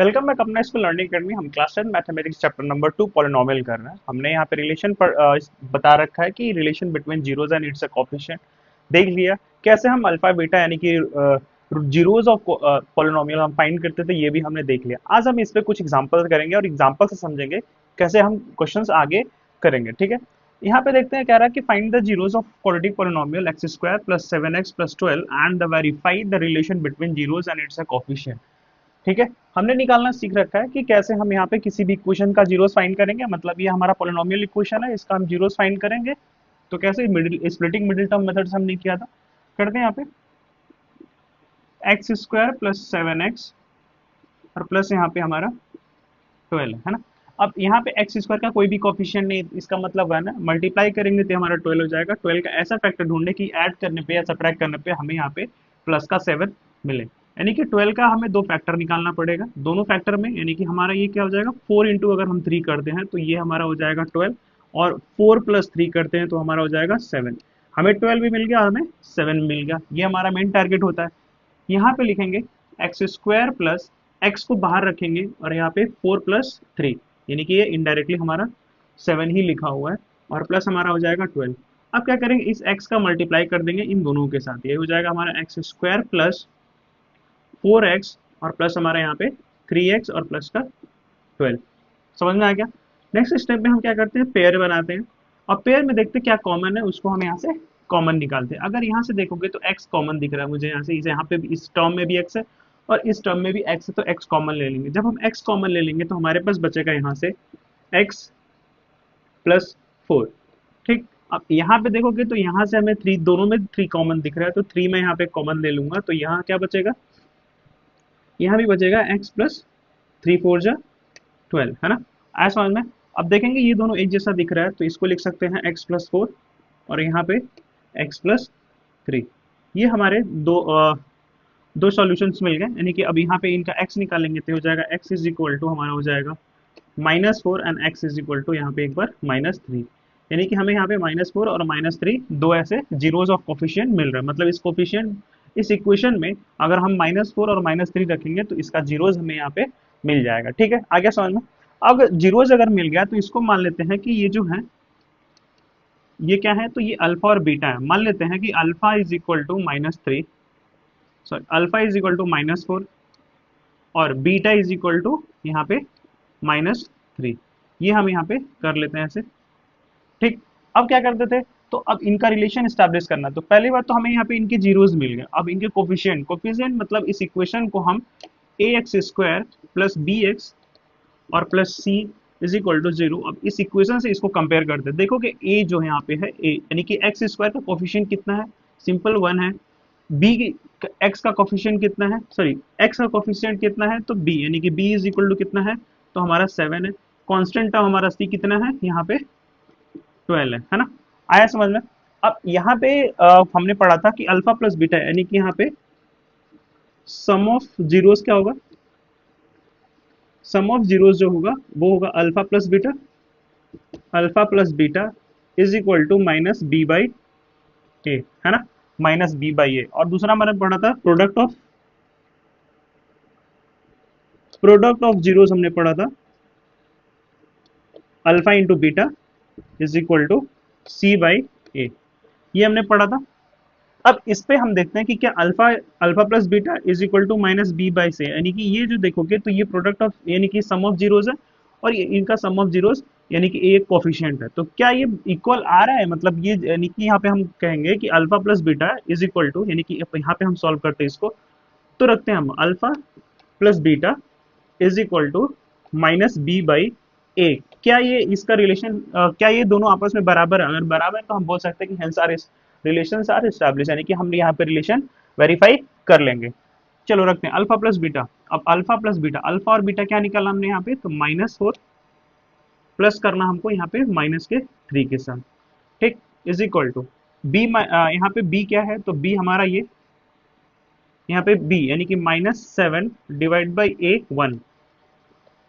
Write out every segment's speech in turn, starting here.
Welcome back अपना इसमें learning academy. हम class 10 mathematics chapter number 2 polynomial कर रहे हैं। हमने यहाँ पे रिलेशन पर बता रखा है कि relation between zeros and it's a coefficient देख लिया। कैसे हम अल्फा बीटा यानी कि जीरोस ऑफ पॉलिनोमियल हम फाइंड करते थे, ये भी हमने देख लिया। आज हम इस पे कुछ एग्जांपल करेंगे और एग्जांपल से समझेंगे कैसे हम क्वेश्चंस आगे करेंगे। ठीक है, यहाँ पे देखते हैं कह रहा है कि find the zeros of quadratic polynomial x square plus 7x plus 12 and the verify the relation between zeros and it's a coefficient. ठीक है, हमने निकालना सीख रखा है कि कैसे हम यहाँ पे किसी भी इक्वेशन का जीरोस फाइंड करेंगे। मतलब ये हमारा पोलिनोमियल इक्वेशन है, इसका हम जीरोस फाइंड करेंगे। तो कैसे middle splitting middle term method से हमने किया था, करते हैं यहाँ पे एक्स स्क्वायर प्लस 7x और प्लस यहाँ पे हमारा 12 है ना। अब यहाँ पे एक्स स्क्वायर का कोई भी कोफिशिएंट नहीं, इसका मतलब है ना मल्टीप्लाई करेंगे तो हमारा 12 हो जाएगा। 12 का ऐसा फैक्टर ढूंढने की ऐड करने पे या सब्ट्रैक्ट करने पे हमें यहाँ पे प्लस का 7 मिले। यानी कि 12 का हमें दो फैक्टर निकालना पड़ेगा, दोनों फैक्टर में यानी कि हमारा ये क्या हो जाएगा 4 इंटू अगर हम 3 करते हैं तो ये हमारा हो जाएगा 12 और 4 प्लस 3 करते हैं तो हमारा हो जाएगा 7। हमें 12 भी मिल गया, हमें 7 मिल गया। ये हमारा मेन टारगेट होता है। यहाँ पे लिखेंगे एक्स स्क्वायर प्लस एक्स को बाहर रखेंगे और यहाँ पे 4 प्लस 3 यानी कि ये इनडायरेक्टली हमारा 7 ही लिखा हुआ है और प्लस हमारा हो जाएगा 12। अब क्या करेंगे, इस x का मल्टीप्लाई कर देंगे इन दोनों के साथ, ये हो जाएगा हमारा एक्स स्क्वायर प्लस 4x और प्लस हमारा यहाँ पे 3x और प्लस का 12। समझ में आ गया। नेक्स्ट स्टेप में हम क्या करते हैं, पेयर बनाते हैं और पेयर में देखते हैं क्या कॉमन है, उसको हम यहाँ से कॉमन निकालते हैं। अगर यहाँ से देखोगे तो x कॉमन दिख रहा है मुझे यहाँ से, इसे यहाँ पे इस टर्म में भी x है और इस टर्म में भी x है, तो x कॉमन ले लेंगे। जब हम x कॉमन ले लेंगे तो हमारे पास बचेगा यहाँ से x प्लस 4। ठीक, अब यहाँ पे देखोगे तो यहाँ से हमें 3, दोनों में 3 कॉमन दिख रहा है, तो 3 मैं यहाँ पे कॉमन ले लूंगा तो यहाँ क्या बचेगा, यहाँ भी बचेगा x प्लस 3 4 जा 12 है ना। आया समझ में। अब देखेंगे ये दोनों एक जैसा दिख रहा है तो इसको लिख सकते हैं x प्लस 4 और यहाँ पे x प्लस 3। ये हमारे दो सॉल्यूशंस मिल गए। यानी कि अब यहाँ पे इनका x निकालेंगे तो हो जाएगा x इज इक्वल टू हमारा हो जाएगा -4 and x is equal to यहाँ पे एक बार -3। यानी कि हमें यहाँ पे -4 और -3 दो ऐसे जीरोस ऑफ कोफिशिएंट मिल रहा है। मतलब इस कोफिशिएंट इस इक्वेशन में अगर हम -4 और -3 रखेंगे तो इसका जीरोस हमें यहाँ पे मिल जाएगा। ठीक है, आ गया समझ में। अब जीरोस अगर मिल गया तो इसको मान लेते हैं कि ये जो है ये क्या है, तो ये अल्फा और बीटा है। मान लेते हैं कि alpha is equal to -3, sorry alpha is equal to -4 और बीटा इज इक्वल टू यहाँ पे -3। ये हम यहाँ पे कर लेते हैं ऐसे। ठीक, अब क्या करते थे, तो अब इनका रिलेशन स्टैब्लिश करना। तो पहली बात तो हमें यहाँ पे इनके जीरोस मिल गए। अब इनके कोफिशिएंट कोफिशिएंट मतलब इस इक्वेशन को हम a x square plus b x और plus c is equal to 0। अब इस इक्वेशन से इसको कंपेयर करते हैं। देखो कि ए जो है यहाँ पे है ए, यानी कि एक्स स्क्वायर का कोफिशिएंट कितना है, सिंपल 1 है। बी एक्स का कोफिशिएंट कितना है, सॉरी एक्स का कोफिशिएंट कितना है, तो बी यानी कि बी इज इक्वल टू कितना है, तो हमारा 7 है। कांस्टेंट टर्म हमारा सी कितना है यहाँ पे 12 है ना। आया समझ में। अब यहाँ पे हमने पढ़ा था कि अल्फा प्लस बीटा यानी कि यहाँ पे सम ऑफ जीरोस क्या होगा, सम ऑफ जीरोस जो होगा वो होगा alpha plus beta is equal to minus b by a है ना, माइनस बी बाई ए। और दूसरा मैंने पढ़ा था प्रोडक्ट ऑफ जीरोस हमने पढ़ा था alpha into beta is equal to c by a, ये हमने पढ़ा था। अब इस पे हम देखते हैं कि क्या alpha alpha plus beta is equal to minus b by से, यानी कि ये जो देखोगे तो ये प्रोडक्ट ऑफ यानी कि सम ऑफ जीरोस है और ये इनका सम ऑफ जीरोस यानी कि एक कोफिशिएंट है। तो क्या ये इक्वल आ रहा है, मतलब ये यानी कि यहाँ पे हम कहेंगे कि alpha plus beta is equal to, यानी कि यहाँ पे हम सॉल्व करते हैं इसको तो रखते हैं हम alpha plus beta is equal to minus b by a. क्या ये इसका रिलेशन क्या ये दोनों आपस में बराबर है, अगर बराबर है तो हम बोल सकते हैं कि hence our relations are establish, यानी कि हम यहाँ पे रिलेशन वेरीफाई कर लेंगे। चलो रखते हैं अल्फा प्लस बीटा। अब अल्फा प्लस बीटा, अल्फा और बीटा क्या निकाला हमने यहाँ पे, तो -4 प्लस करना हमको यहाँ पे -3 के साथ। ठीक, इज इक्वल टू बी, यहाँ पे बी क्या है, तो बी हमारा ये यहाँ पे बी यानी कि -7 डिवाइड बाई ए 1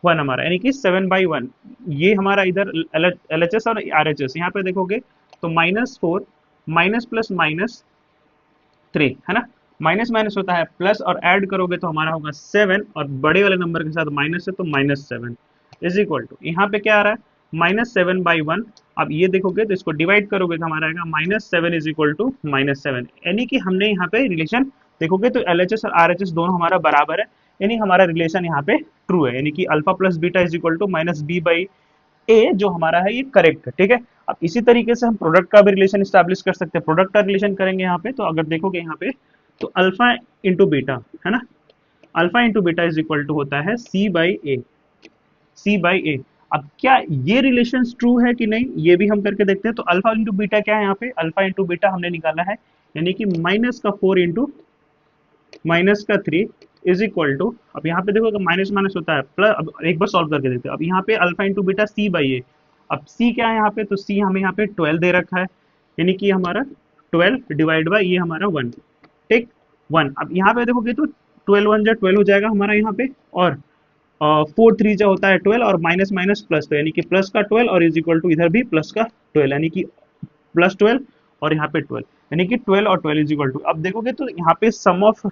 हमारा यानी कि 7/1। ये हमारा इधर एल एच एस और आर एच एस, यहाँ पे देखोगे तो -4 माइनस प्लस -3 है ना, माइनस माइनस होता है प्लस, और ऐड करोगे तो हमारा होगा 7, और बड़े वाले नंबर के साथ माइनस है तो -7 इज इक्वल टू, यहाँ पे क्या आ रहा है -7/1। अब ये देखोगे तो इसको डिवाइड करोगे तो हमारा आएगा -7 इज इक्वल टू -7, यानी कि हमने यहाँ पे रिलेशन देखोगे तो LHS और RHS दोनों हमारा बराबर है, यानी हमारा रिलेशन यहाँ पे ट्रू है, यानी कि alpha plus beta is equal to -b/a जो हमारा है ये करेक्ट है। ठीक है, अब इसी तरीके से हम प्रोडक्ट का भी रिलेशन स्टैब्लिश कर सकते हैं। प्रोडक्ट का रिलेशन करेंगे यहाँ पे, तो अगर देखोगे यहाँ पे तो अल्फा इंटू बीटा है ना, alpha into beta is equal to होता है C/A, C/A। अब क्या ये रिलेशन ट्रू है कि नहीं ये भी हम करके देखते हैं। तो अल्फा इंटू बीटा क्या है यहाँ पे, अल्फा इंटू बीटा हमने निकाला है, यानी कि -4 इंटू -3 इज इक्वल टू, अब यहाँ पे देखो अगर माइनस माइनस होता है प्लस, अब एक बार सॉल्व करके देखते हैं। अब यहाँ पे अल्फा इंटू बीटा C/A, अब C क्या है यहाँ पे, तो C हमें यहाँ पे 12 दे रखा है, यानी कि हमारा 12 डिवाइड बाई ये हमारा 1, ठीक 1। अब यहाँ पे देखोगे तो 12 1 जा 12 हो जाएगा हमारा यहाँ पे, और 4 3 जा होता है 12, और माइनस माइनस प्लस, तो यानी कि प्लस का 12 और इज इक्वल टू इधर भी प्लस का 12, यानी कि +12 और यहाँ पे 12, यानी कि 12 और 12 इज इक्वल टू, अब देखोगे तो यहाँ पे सम ऑफ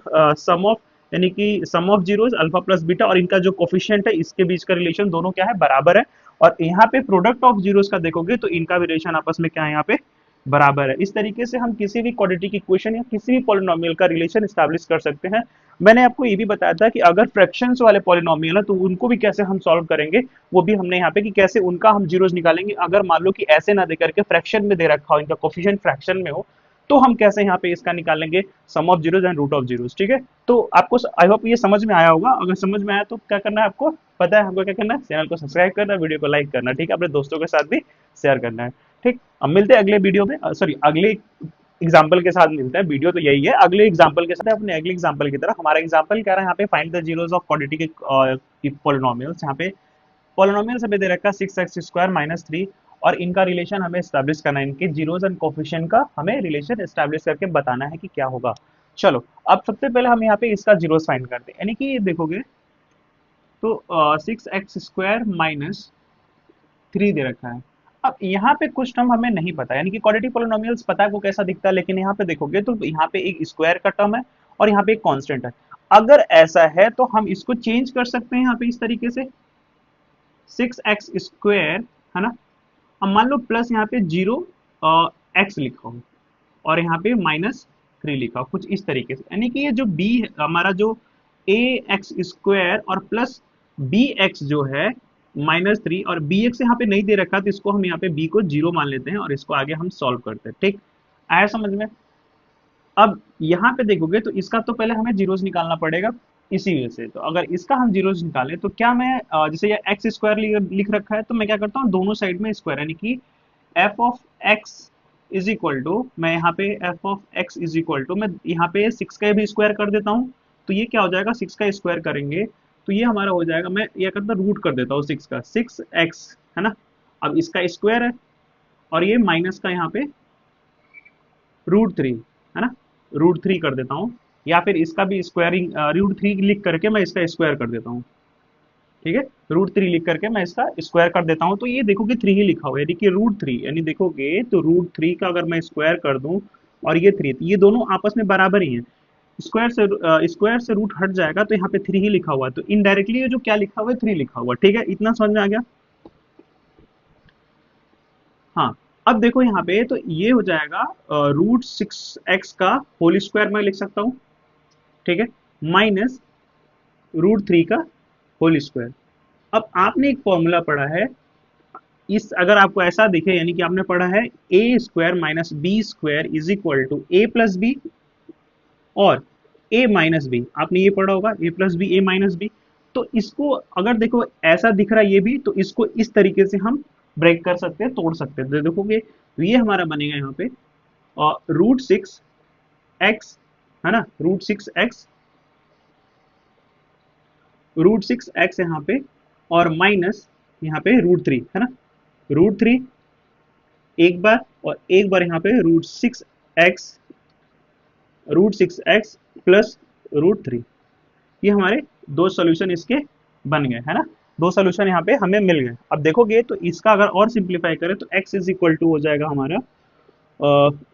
यानी कि sum of zeros alpha plus beta, और इनका जो कोफिशिएंट है इसके बीच का रिलेशन दोनों क्या है बराबर है। और यहाँ पे प्रोडक्ट ऑफ जीरोस का देखोगे तो इनका भी रिलेशन आपस में क्या है यहाँ पे बराबर है। इस तरीके से हम किसी भी क्वाड्रेटिक इक्वेशन या किसी भी पॉलिनोमियल का रिलेशन स्टैब्लिश कर सकते हैं। मैंने आपको ये भी बताया था कि अगर फ्रैक्शंस वाले पॉलिनोमियल है तो उनको भी कैसे हम सॉल्व करेंगे, वो भी हमने यहाँ पे कि कैसे उनका हम जीरोस निकालेंगे। अगर मान लो कि ऐसे ना दे करके फ्रैक्शन में दे रखा हो, इनका कोफिशिएंट फ्रैक्शन में हो, तो हम कैसे यहाँ पे इसका निकालेंगे sum of zeros and root of zeros. ठीक है, तो आपको आई होप ये समझ में आया होगा। अगर समझ में आया तो क्या करना है, आपको पता है हमको क्या करना है, चैनल को सब्सक्राइब करना है, वीडियो को लाइक करना है, ठीक है, अपने दोस्तों के साथ भी शेयर करना है। ठीक, अब मिलते हैं अगले वीडियो में, सॉरी अगले एग्जाम्पल के साथ मिलते हैं। वीडियो तो यही है, अगले एग्जाम्पल के साथ अपने अगले एग्जाम्पल की तरफ। हमारा एग्जाम्पल क्या रहा है यहाँ पे, find the zeros of quadratic polynomials. यहाँ पे पॉलिनोमियल हमें दे रखा है 6x² - 3, और इनका रिलेशन हमें एस्टैब्लिश करना है, इनके जीरोस एंड कोफिशिएंट का हमें रिलेशन एस्टैब्लिश करके बताना है कि क्या होगा। चलो, अब सबसे पहले हम यहाँ पे इसका जीरोस फाइंड करते हैं, यानी कि ये देखोगे तो 6x² - 3 दे रखा है। अब यहाँ पे कुछ टर्म हमें नहीं पता, यानी कि क्वाड्रेटिक पॉलिनोमियल्स पता है वो कैसा दिखता है, लेकिन यहाँ पे देखोगे तो यहाँ पे एक स्क्वायर का टर्म है और यहाँ पे एक कांस्टेंट है। अगर ऐसा है तो हम इसको चेंज कर सकते हैं यहाँ पे इस तरीके से, 6x² है ना, अब मान लो प्लस यहाँ पे 0 x लिखा हो और यहाँ पे -3 लिखा हो, कुछ इस तरीके से, यानी कि ये जो b हमारा जो ax² और प्लस bx जो है -3, और bx यहाँ पे नहीं दे रखा तो इसको हम यहाँ पे b को 0 मान लेते हैं और इसको आगे हम सॉल्व करते हैं। ठीक, आया समझ में। अब यहाँ पे देखोगे तो इसका तो पहले हमें जीरोस निकालना पड़ेगा इसी वजह से। तो अगर इसका हम जीरोस निकालें तो क्या मैं जैसे ये x² लिख रखा है तो मैं क्या करता हूँ दोनों साइड में स्क्वायर, यानी कि f of x is equal to, मैं यहाँ पे f of x is equal to, मैं यहाँ पे 6 का भी स्क्वायर कर देता हूँ, तो ये क्या हो जाएगा 6 का स्क्वायर करेंगे तो ये हमारा हो जाएगा, मैं ये करता रूट कर देता हूँ 6 का, 6x है ना, अब इसका स्क्वायर है और ये माइनस का यहाँ पे √3 है ना, √3 कर देता हूँ, या फिर इसका भी स्क्वायरिंग √3 लिख करके मैं इसका स्क्वायर कर देता हूँ। ठीक है, √3 लिख करके मैं इसका स्क्वायर कर देता हूँ, तो ये देखोगे 3 ही लिखा हुआ है, यानी कि √3, यानी देखोगे तो √3 का अगर मैं स्क्वायर कर दूं और ये 3, तो ये दोनों आपस में बराबर ही हैं, स्क्वायर से रूट हट जाएगा तो यहाँ पे 3 ही लिखा हुआ है, तो इनडायरेक्टली ये जो क्या लिखा हुआ है 3 लिखा हुआ है। ठीक है, इतना समझ में आ गया। हाँ, अब देखो यहाँ पे तो ये हो जाएगा √6x का होल स्क्वायर मैं लिख सकता हूँ, ठीक है, माइनस √3 का होल स्क्वायर। अब आपने एक फॉर्मूला पढ़ा है, इस अगर आपको ऐसा दिखे यानी कि आपने पढ़ा है a² - b² is equal to a plus b और a माइनस बी, आपने ये पढ़ा होगा a plus b a minus b. तो इसको अगर देखो ऐसा दिख रहा है ये भी, तो इसको इस तरीके से हम ब्रेक कर सकते हैं, तोड़ सकते हैं। तो देखोगे तो ये हमारा बनेगा यहाँ पे √6x है ना, √6x यहाँ पे, और माइनस यहाँ पे √3 है ना, √3 एक बार, और एक बार यहाँ पे √6x प्लस √3, ये हमारे दो सोल्यूशन इसके बन गए है ना, दो सोल्यूशन यहाँ पे हमें मिल गए। अब देखोगे तो इसका अगर और सिंप्लीफाई करें तो x इज इक्वल टू हो जाएगा हमारा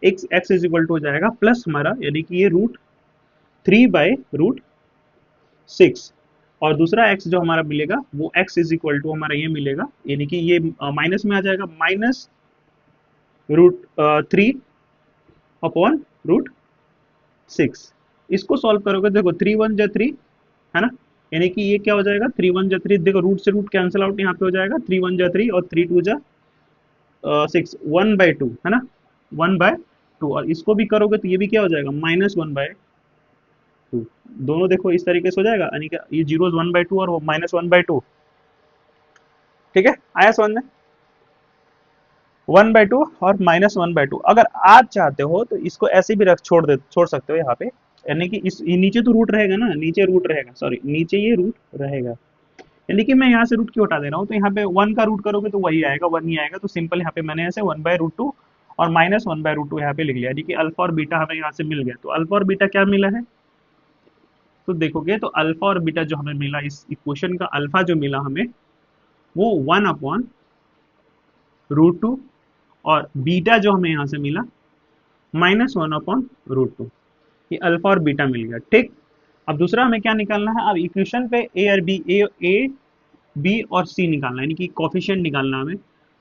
x इज इक्वल टू हो जाएगा प्लस हमारा, यानी कि ये 3/√6 और दूसरा x जो हमारा मिलेगा वो x इज इक्वल टू हमारा ये मिलेगा, यानी कि ये माइनस में आ जाएगा, -√3/√6। इसको सॉल्व करोगे, देखो 3 1 जा 3, है ना, यानी कि ये क्या हो जाएगा, 3 1 जा 3, देखो रूट से रूट कैंसिल आउट यहाँ पे हो जाएगा, 3 1 जा 3 और 3 2 जा 6, 1/2, है ना, 1/2। और इसको भी करोगे तो ये भी क्या हो जाएगा, -1/2। दोनों देखो इस तरीके से हो जाएगा, यानी कि ये जीरो 1/2 और वो -1/2। ठीक है, आया समझ में, 1/2 और -1/2। अगर आप चाहते हो तो इसको ऐसे भी छोड़ सकते हो यहाँ पे, यानी कि इस ये नीचे तो रूट रहेगा ना, नीचे रूट रहेगा, सॉरी नीचे ये रूट रहेगा, यानी कि मैं यहाँ से रूट क्यों हटा दे रहा हूँ, तो यहाँ पे 1 का रूट करोगे तो वही आएगा, 1 ही आएगा, तो सिंपल यहाँ पे मैंने ऐसे 1/√2 और -1/√2 यहाँ पे लिख लिया, यानी कि अल्फा और बीटा हमें यहाँ से मिल गया। तो अल्फा और बीटा क्या मिला है, तो देखोगे तो अल्फा और बीटा जो हमें मिला, इस इक्वेशन का अल्फा जो मिला हमें वो 1/√2 और बीटा जो हमें यहाँ से मिला -1/√2। ये अल्फा और बीटा मिल गया, ठीक। अब दूसरा हमें क्या निकालना है, अब इक्वेशन पे ए और बी, ए बी और सी निकालना है, यानी कि कोफिशिएंट निकालना है हमें।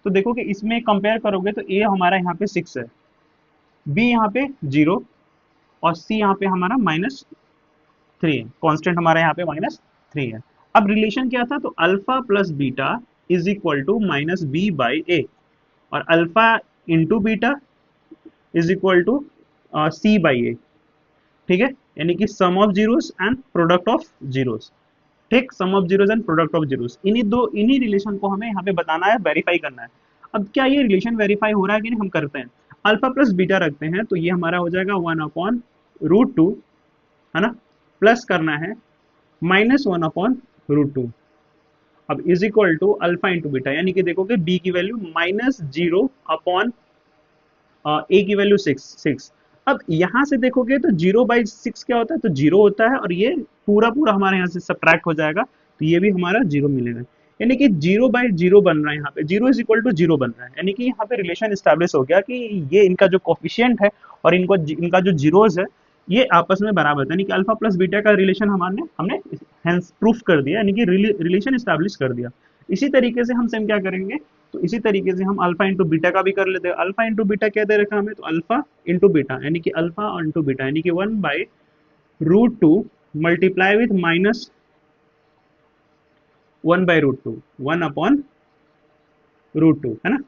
तो देखो कि इसमें कंपेयर करोगे तो ए हमारा यहाँ पे 6 है, बी यहाँ पे 0 और सी यहाँ पे हमारा -3 है, कांस्टेंट हमारा यहाँ पे -3 है। अब रिलेशन क्या था, तो alpha plus beta is equal to -b/a और alpha into beta is equal to c/a। ठीक है, यानी कि sum of zeros and product of zeros. ठीक, sum of zeros and product of zeros, इन्हीं रिलेशन को हमें यहाँ पे बताना है, वेरीफाई करना है। अब क्या ये रिलेशन वेरीफाई हो रहा है कि नहीं, हम करते हैं। अल्फा प्लस बीटा रखते हैं तो ये हमारा हो जाएगा 1/√2, है ना, प्लस करना है -1/√2। अब is equal to alpha into beta, यानी कि देखोगे बी की वैल्यू -0/a की वैल्यू 6। अब यहां से देखोगे तो 0/6 क्या होता है, तो 0 होता है और ये पूरा पूरा हमारे यहाँ से सब्ट्रैक्ट हो जाएगा, तो ये भी हमारा 0 मिलेगा, यानी कि 0/0 बन रहा है, यहाँ पे 0 इज इक्वल टू 0 बन रहा है, यानी कि यहाँ पे रिलेशन स्टैब्लिश हो गया कि ये इनका जो कोफिशिएंट है और इनका जो जीरोस है ये आपस में बराबर है, यानी कि अल्फा प्लस बीटा का रिलेशन हमने हमने हेंस प्रूफ कर दिया, यानी कि रिलेशन स्टैब्लिश कर दिया। इसी तरीके से हम सेम क्या करेंगे, तो इसी तरीके से हम अल्फा इंटू बीटा का भी कर लेते हैं। अल्फा इंटू बीटा क्या दे रखा है हमें, तो अल्फा इंटू बीटा, यानी कि अल्फा और इंटू बीटा, यानी कि 1/√2 मल्टीप्लाई विथ -1/√2, 1/√2, है ना,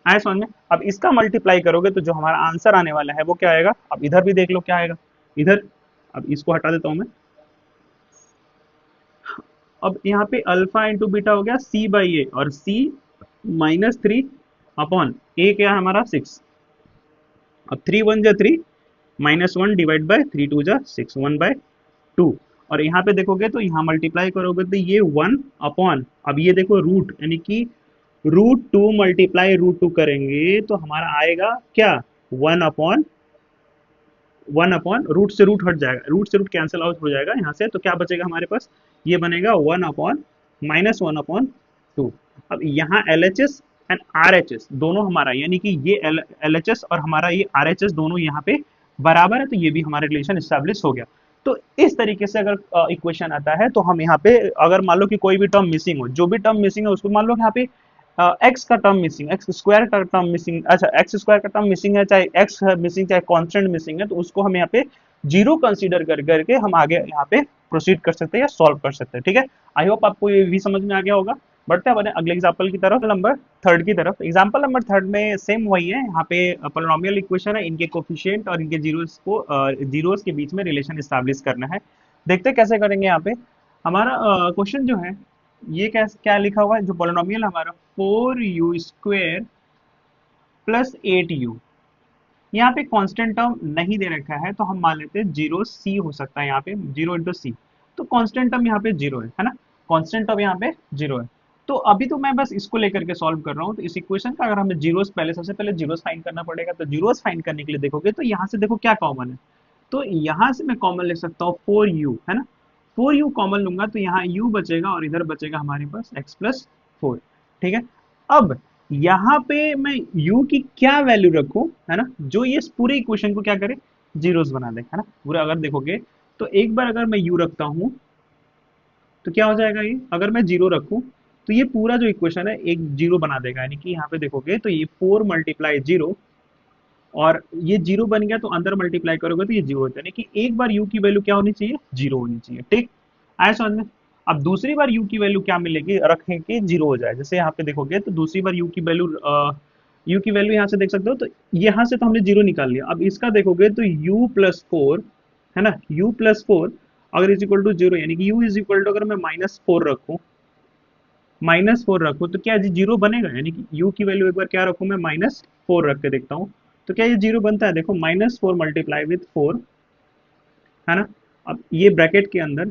आया समझ में। अब इसका मल्टीप्लाई करोगे तो जो हमारा आंसर आने वाला है वो क्या आएगा, अब इधर भी देख लो क्या आएगा इधर। अब इसको हटा देता हूं मैं। अब यहाँ पे अल्फा इंटू बीटा हो गया c/a और c -3/a क्या है हमारा 6। अब 3 1 जा 3, -1 डिवाइड बाय 3 2 जा 6, 1/2। और यहाँ पे देखोगे तो यहाँ मल्टीप्लाई करोगे तो ये 1/, अब ये देखो रूट, यानी कि √2 मल्टीप्लाई √2 करेंगे तो हमारा आएगा क्या, 1/, रूट से रूट हट जाएगा, रूट से रूट कैंसिल आउट हो जाएगा यहाँ से, तो क्या बचेगा हमारे पास, ये बनेगा 1/-1/2। अब यहाँ LHS एंड RHS दोनों हमारा, यानी कि ये LHS और हमारा ये RHS दोनों यहाँ पे बराबर है, तो ये भी हमारा रिलेशन स्टैब्लिश हो गया। तो इस तरीके से अगर इक्वेशन आता है तो हम यहाँ पे अगर मान लो कि कोई भी टर्म मिसिंग हो, जो भी टर्म मिसिंग है उसको मान लो कि यहाँ पे एक्स का टर्म मिसिंग, एक्स स्क्वायर का टर्म मिसिंग, अच्छा एक्स स्क्वायर का टर्म मिसिंग है, चाहे एक्स मिसिंग चाहे कांस्टेंट मिसिंग है, तो उसको हम यहाँ पे जीरो कंसीडर कर करके हम आगे यहाँ पे प्रोसीड कर सकते हैं या सॉल्व कर सकते हैं। ठीक है, आई होप आपको ये भी समझ में आ गया होगा। बढ़ते हैं अपने अगले एग्जाम्पल की तरफ, नंबर थर्ड की तरफ। एग्जाम्पल नंबर थर्ड में सेम वही है, यहाँ पे पोलिनोमियल इक्वेशन है, इनके कोफिशिएंट और इनके जीरोस के बीच में रिलेशन स्टैब्लिश करना है। देखते हैं कैसे करेंगे। यहाँ पे हमारा क्वेश्चन जो है ये क्या क्या लिखा हुआ है, जो पोलिनोमियल हमारा 4u² प्लस 8u, यहाँ पे कांस्टेंट टर्म नहीं दे रखा है तो हम मान लेते हैं 0c हो सकता है, यहाँ पे 0 × c, तो कांस्टेंट टर्म यहाँ पे 0 है ना, कांस्टेंट टर्म यहाँ पे 0 है। तो अभी तो मैं बस इसको लेकर के सॉल्व कर रहा हूँ, तो इस इक्वेशन का अगर हमें जीरोस पहले, सबसे पहले जीरोस फाइंड करना पड़ेगा, तो जीरोस फाइंड करने के लिए देखोगे तो यहाँ से देखो क्या कॉमन है, तो यहाँ से मैं कॉमन ले सकता हूँ 4u, है ना, 4u कॉमन लूंगा तो यहाँ u बचेगा और इधर बचेगा हमारे पास x+4। ठीक है, अब यहाँ पे मैं u की क्या वैल्यू रखूं, है ना, जो ये पूरे इक्वेशन को क्या करे, जीरोस बना देगा, है ना पूरा। अगर देखोगे तो एक बार अगर मैं यू रखता हूँ तो क्या हो जाएगा, ये अगर मैं जीरो रखूं तो ये पूरा जो इक्वेशन है एक जीरो बना देगा। यानी कि यहाँ पे देखोगे तो ये 4 × 0, और ये जीरो बन गया तो अंदर मल्टीप्लाई करोगे तो ये जीरो हो जाए, यानी कि एक बार यू की वैल्यू क्या होनी चाहिए, जीरो होनी चाहिए। ठीक, आया समझ में। अब दूसरी बार यू की वैल्यू क्या मिलेगी, रखें कि जीरो हो जाए। जैसे यहाँ पे देखोगे तो दूसरी बार यू की वैल्यू यहाँ से देख सकते हो, तो यहाँ से तो हमने जीरो निकाल लिया। अब इसका देखोगे तो u+4, है ना, u+4 अगर इज इक्वल टू जीरो, यानी कि u इज इक्वल टू, अगर मैं -4 रखूं, -4 रखूं तो क्या जी जीरो बनेगा। यानी कि u की वैल्यू एक बार क्या रखूं मैं, -4 रख के देखता हूँ तो क्या ये जीरो बनता है। देखो -4 मल्टीप्लाई विथ 4, है ना। अब ये ब्रैकेट के अंदर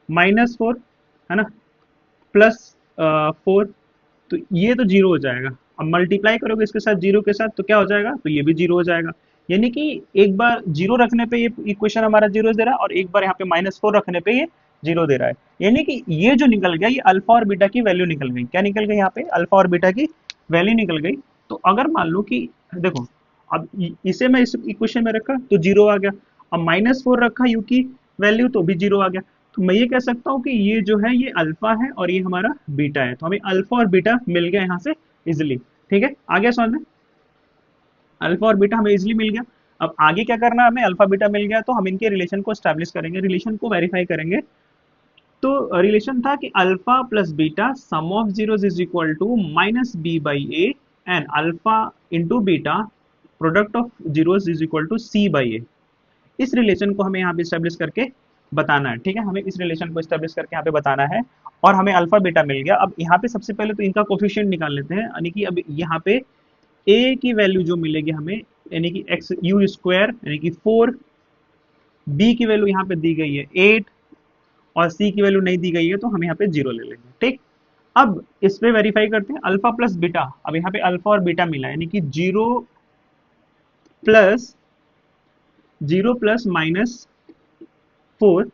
-4, है ना, +4, तो ये तो जीरो हो जाएगा। अब मल्टीप्लाई करोगे इसके साथ, जीरो के साथ, तो क्या हो जाएगा, तो ये भी जीरो हो जाएगा। यानी कि एक बार जीरो रखने पे ये इक्वेशन हमारा जीरो दे रहा है, और एक बार यहाँ पे -4 रखने पे ये जीरो दे रहा है। यानी कि ये जो निकल गया, ये अल्फा और बीटा की वैल्यू निकल गई। क्या निकल गई यहाँ पे, अल्फा और बीटा की वैल्यू निकल गई। तो अगर मान लो कि देखो, अब इसे मैं इस इक्वेशन में रखा तो जीरो आ गया, अब -4 रखा यू की वैल्यू तो भी जीरो आ गया। तो मैं ये कह सकता हूँ कि ये जो है ये अल्फा है और ये हमारा बीटा है। तो हमें अल्फा और बीटा मिल गया यहाँ से इजिली। ठीक है, आ गया समझ में, अल्फा और बीटा हमें इजिली मिल गया। अब आगे क्या करना है, हमें अल्फा बीटा मिल गया तो हम इनके रिलेशन को स्टैब्लिश करेंगे, रिलेशन को वेरीफाई करेंगे। तो रिलेशन था कि alpha plus beta sum of zeros is equal to -b/a, and alpha into beta product of zeros is equal to c/a। इस रिलेशन को हमें यहाँ पे स्टेब्लिश करके बताना है। ठीक है, हमें इस रिलेशन को स्टेब्लिश करके यहाँ पे बताना है, और हमें अल्फा बीटा मिल गया। अब यहाँ पे सबसे पहले तो इनका कोफिशिएंट निकाल लेते हैं। यानी कि अब यहाँ पे a की वैल्यू जो मिलेगी हमें, यानी कि एक्स यू स्क्वायर यानी कि 4, b की वैल्यू यहाँ पे दी गई है 8, और c की वैल्यू नहीं दी गई है तो हम यहाँ पे जीरो ले लेंगे। ठीक, अब इस पे वेरीफाई करते हैं, अल्फा प्लस बीटा। अब यहाँ पे अल्फा और बीटा मिला, यानी कि plus zero plus -4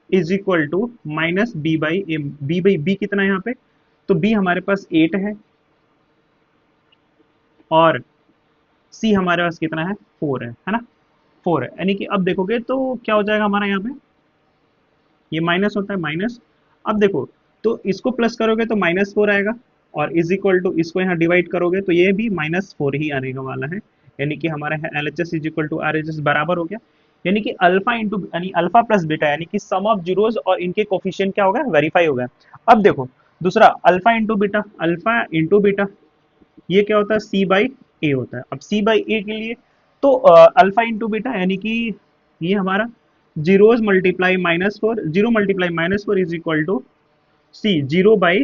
is equal to -b/a। b कितना है यहाँ पे, तो b हमारे पास 8 है, और c हमारे पास कितना है, 4 है ना, 4 है। यानी कि अब देखोगे तो क्या हो जाएगा हमारा, यहाँ पे ये माइनस होता है, माइनस। अब देखो, तो इसको प्लस करोगे तो -4 आएगा, और इज इक्वल टू इसको यहाँ डिवाइड करोगे तो ये भी -4 ही आने का वाला है। यानी कि हमारा है LHS is equal to RHS बराबर हो गया। यानी कि अल्फा इंटू यानी अल्फा प्लस बीटा, यानी कि सम ऑफ जीरोस और इनके कोफिशिएंट क्या हो गया, वेरीफाई हो गया। अब देखो दूसरा, alpha into beta, alpha into beta ये क्या होता है, c/a होता है। अब c/a के लिए तो अल्फा इंटू बीटा, यानी कि ये हमारा zeros multiply -4, zero multiply -4 is equal to c, zero by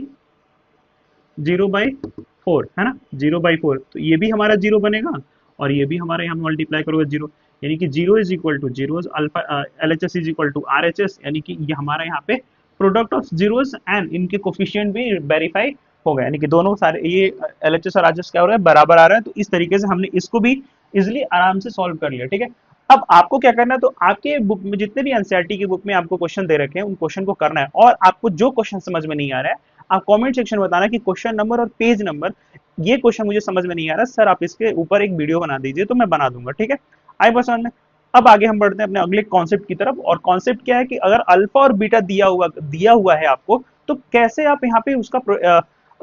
4, है ना, 0/4। तो ये भी हमारा जीरो बनेगा, और ये भी हमारा यहाँ मल्टीप्लाई करोगे जीरो, यानी कि zero is equal to zero, alpha LHS is equal to RHS। यानी कि ये हमारा यहाँ पे प्रोडक्ट ऑफ जीरोस एंड इनके कोफिशिएंट भी वेरीफाई हो गया। यानी कि दोनों सारे ये LHS और RHS क्या हो रहा है, बराबर आ रहा है। तो इस तरीके से हमने इसको भी इजिली आराम से सॉल्व कर लिया। ठीक है, अब आपको क्या करना है, तो आपके बुक में जितने भी एनसीईआरटी की बुक में आपको क्वेश्चन दे रखे हैं उन क्वेश्चन को करना है, और आपको जो क्वेश्चन समझ में नहीं आ रहा है आप कमेंट सेक्शन में बताना कि क्वेश्चन नंबर और पेज नंबर, ये क्वेश्चन मुझे समझ में नहीं आ रहा सर, आप इसके ऊपर एक वीडियो बना दीजिए तो मैं बना दूंगा। ठीक है, आई बस समझ में। अब आगे हम बढ़ते हैं अपने अगले कॉन्सेप्ट की तरफ, और कॉन्सेप्ट क्या है कि अगर अल्फा और बीटा दिया हुआ है आपको, तो कैसे आप यहाँ पे उसका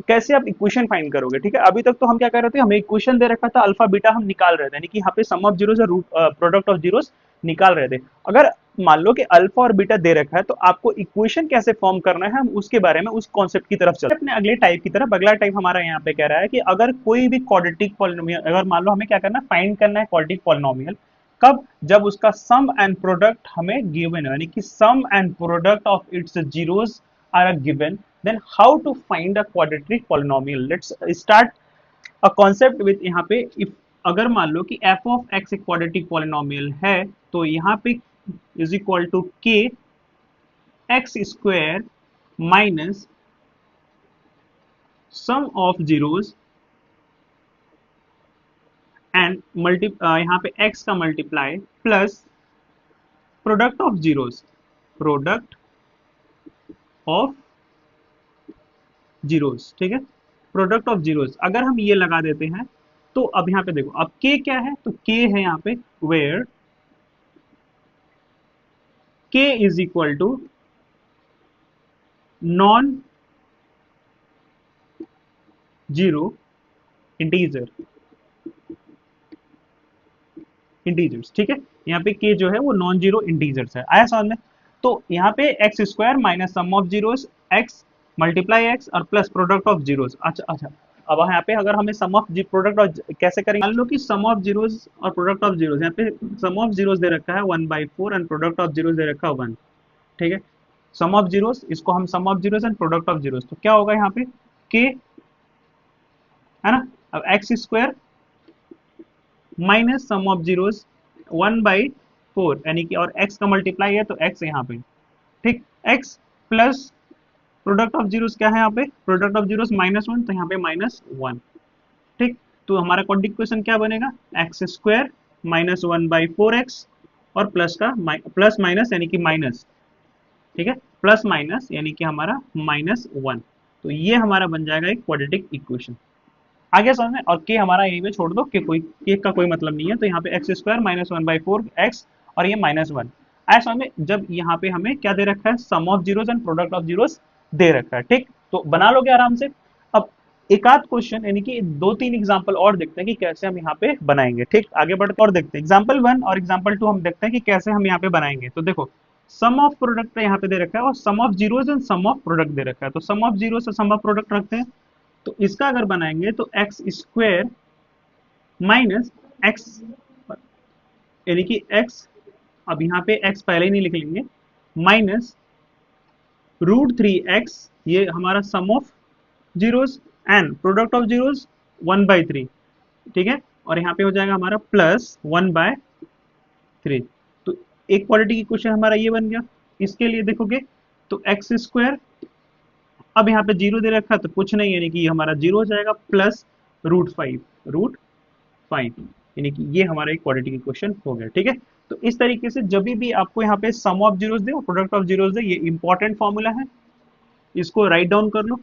कैसे आप इक्वेशन फाइंड करोगे। ठीक है, अभी तक तो हम क्या कर रहे थे, हमें इक्वेशन दे रखा था, अल्फा बीटा हम निकाल रहे थे, यानी कि यहाँ पे सम ऑफ जीरोस और रूट प्रोडक्ट ऑफ जीरोस निकाल रहे थे। अगर मान लो कि अल्फा और बीटा दे रखा है तो आपको इक्वेशन कैसे फॉर्म करना है, हम उसके बारे में उस कॉन्सेप्ट की तरफ चलते हैं। अपने अगले टाइप की तरफ, अगला टाइप हमारा यहाँ पे कह रहा है कि अगर कोई भी क्वाड्रेटिक पॉलिनोमियल, अगर मान लो हमें क्या करना है, फाइंड करना है क्वाड्रेटिक पॉलिनोमियल, कब, जब उसका सम एंड प्रोडक्ट हमें गिवन है, यानी कि sum and product of its zeros are given, then how to find a quadratic polynomial। let's start a concept with यहाँ पे, if अगर मान लो कि f of x एक क्वाड्रेटिक पॉलिनोमियल है, तो यहाँ पे is equal to k x square minus sum of zeros and multi यहाँ पे x का multiply plus product of zeros, product of zeros. ठीक है, प्रोडक्ट ऑफ जीरोस अगर हम ये लगा देते हैं तो अब यहाँ पे देखो, अब के क्या है, तो के है यहाँ पे where k is equal to non zero integer, integers, ठीक है। यहाँ पे के जो है वो नॉन जीरो इंटीजर्स है, आया समझ में। तो यहाँ पे x square minus sum of zeros x multiply x और प्लस प्रोडक्ट ऑफ जीरोस। अच्छा अच्छा, अब यहाँ पे अगर हमें सम ऑफ प्रोडक्ट ऑफ कैसे करेंगे, मान लो कि सम ऑफ जीरोस और प्रोडक्ट ऑफ जीरोस, यहाँ पे सम ऑफ जीरोस दे रखा है 1/4 एंड प्रोडक्ट ऑफ जीरोस दे रखा है 1, ठीक है। सम ऑफ जीरोस, इसको हम sum of zeros and product of zeros, तो क्या होगा यहाँ पे के, है ना। अब x square minus sum of zeros 1/4 यानी कि, और x का मल्टीप्लाई है तो x यहाँ पे, ठीक। x plus product of zeros क्या है यहाँ पे, प्रोडक्ट ऑफ जीरोस -1, तो यहाँ पे -1, ठीक। तो हमारा क्वाड्रेटिक इक्वेशन क्या बनेगा, एक्स स्क्वायर माइनस 1/4x और प्लस का प्लस माइनस यानी कि माइनस, ठीक है, प्लस माइनस यानी कि हमारा -1। तो ये हमारा बन जाएगा एक क्वाड्रेटिक इक्वेशन। आगे समझ में, और के हमारा यहीं पे छोड़ दो कि कोई के का कोई मतलब नहीं है, तो यहाँ पे एक्स स्क्वायर माइनस 1/4 एक्स और ये -1। आया समझ में, जब यहाँ पे हमें क्या दे रखा है, sum of zeros and product of zeros दे रखा है, ठीक। तो बना लोगे आराम से। अब एक आध क्वेश्चन यानी कि 2-3 एग्जाम्पल और देखते हैं कि कैसे हम यहाँ पे बनाएंगे, ठीक। आगे बढ़ते और देखते हैं एग्जाम्पल 1 और एग्जाम्पल 2, हम देखते हैं कि कैसे हम यहाँ पे बनाएंगे। तो देखो, सम ऑफ प्रोडक्ट यहाँ पे दे रखा है और sum of zeros and sum of product दे रखा है, तो सम ऑफ जीरोस और सम ऑफ प्रोडक्ट रखते हैं। तो इसका अगर बनाएंगे तो एक्स स्क्वायर माइनस एक्स यानी कि एक्स, अब यहाँ पे एक्स पहले ही नहीं लिख लेंगे, माइनस √3x, ये हमारा sum of zeros and product of zeros 1/3, ठीक है। और यहाँ पे हो जाएगा हमारा प्लस 1/3। तो एक क्वालिटी की क्वेश्चन हमारा ये बन गया। इसके लिए देखोगे तो एक्स स्क्वायर, अब यहाँ पे जीरो दे रखा है तो कुछ नहीं, यानी कि हमारा जीरो हो जाएगा, प्लस √5 यानी कि ये हमारा एक क्वाड्रेटिक इक्वेशन हो गया, ठीक है। तो इस तरीके से जब भी आपको यहाँ पे सम ऑफ जीरोस दे और प्रोडक्ट ऑफ जीरोस दे, ये इंपॉर्टेंट फॉर्मूला है, इसको राइट डाउन कर लो।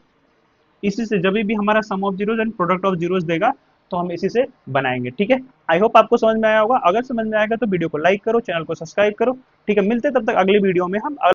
इसी से जब भी हमारा sum of zeros and product of zeros देगा तो हम इसी से बनाएंगे, ठीक है। आई होप आपको समझ में आया होगा। अगर समझ में आएगा तो वीडियो को लाइक करो, चैनल को सब्सक्राइब करो, ठीक है। मिलते तब तक अगली वीडियो में हम